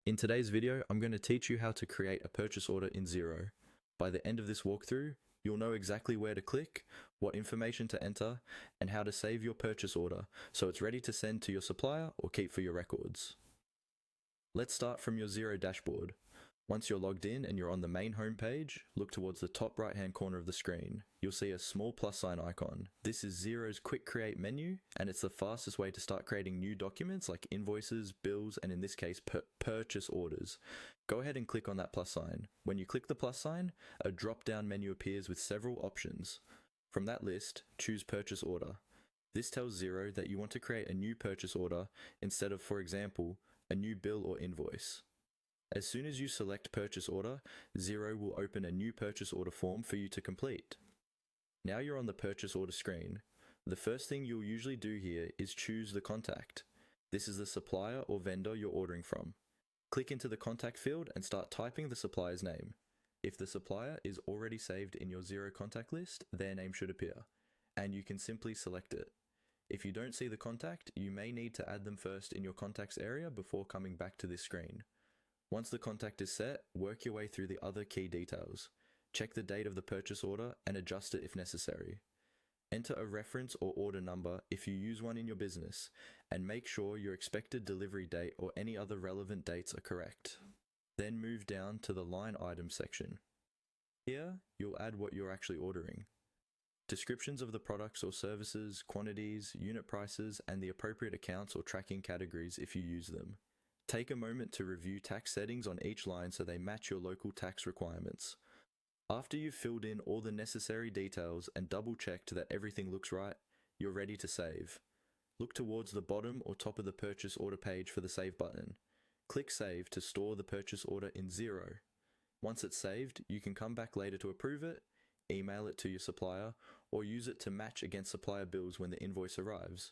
In today's video, I'm going to teach you how to create a purchase order in Xero. By the end of this walkthrough, you'll know exactly where to click, what information to enter, and how to save your purchase order so it's ready to send to your supplier or keep for your records. Let's start from your Xero dashboard. Once you're logged in and you're on the main homepage, look towards the top right-hand corner of the screen. You'll see a small plus sign icon. This is Xero's Quick Create menu, and it's the fastest way to start creating new documents like invoices, bills, and in this case, purchase orders. Go ahead and click on that plus sign. When you click the plus sign, a drop-down menu appears with several options. From that list, choose Purchase Order. This tells Xero that you want to create a new purchase order instead of, for example, a new bill or invoice. As soon as you select Purchase Order, Xero will open a new purchase order form for you to complete. Now you're on the purchase order screen. The first thing you'll usually do here is choose the contact. This is the supplier or vendor you're ordering from. Click into the contact field and start typing the supplier's name. If the supplier is already saved in your Xero contact list, their name should appear, and you can simply select it. If you don't see the contact, you may need to add them first in your contacts area before coming back to this screen. Once the contact is set, work your way through the other key details. Check the date of the purchase order and adjust it if necessary. Enter a reference or order number if you use one in your business, and make sure your expected delivery date or any other relevant dates are correct. Then move down to the line item section. Here, you'll add what you're actually ordering. Descriptions of the products or services, quantities, unit prices, and the appropriate accounts or tracking categories if you use them. Take a moment to review tax settings on each line so they match your local tax requirements. After you've filled in all the necessary details and double-checked that everything looks right, you're ready to save. Look towards the bottom or top of the purchase order page for the Save button. Click Save to store the purchase order in Xero. Once it's saved, you can come back later to approve it, email it to your supplier, or use it to match against supplier bills when the invoice arrives.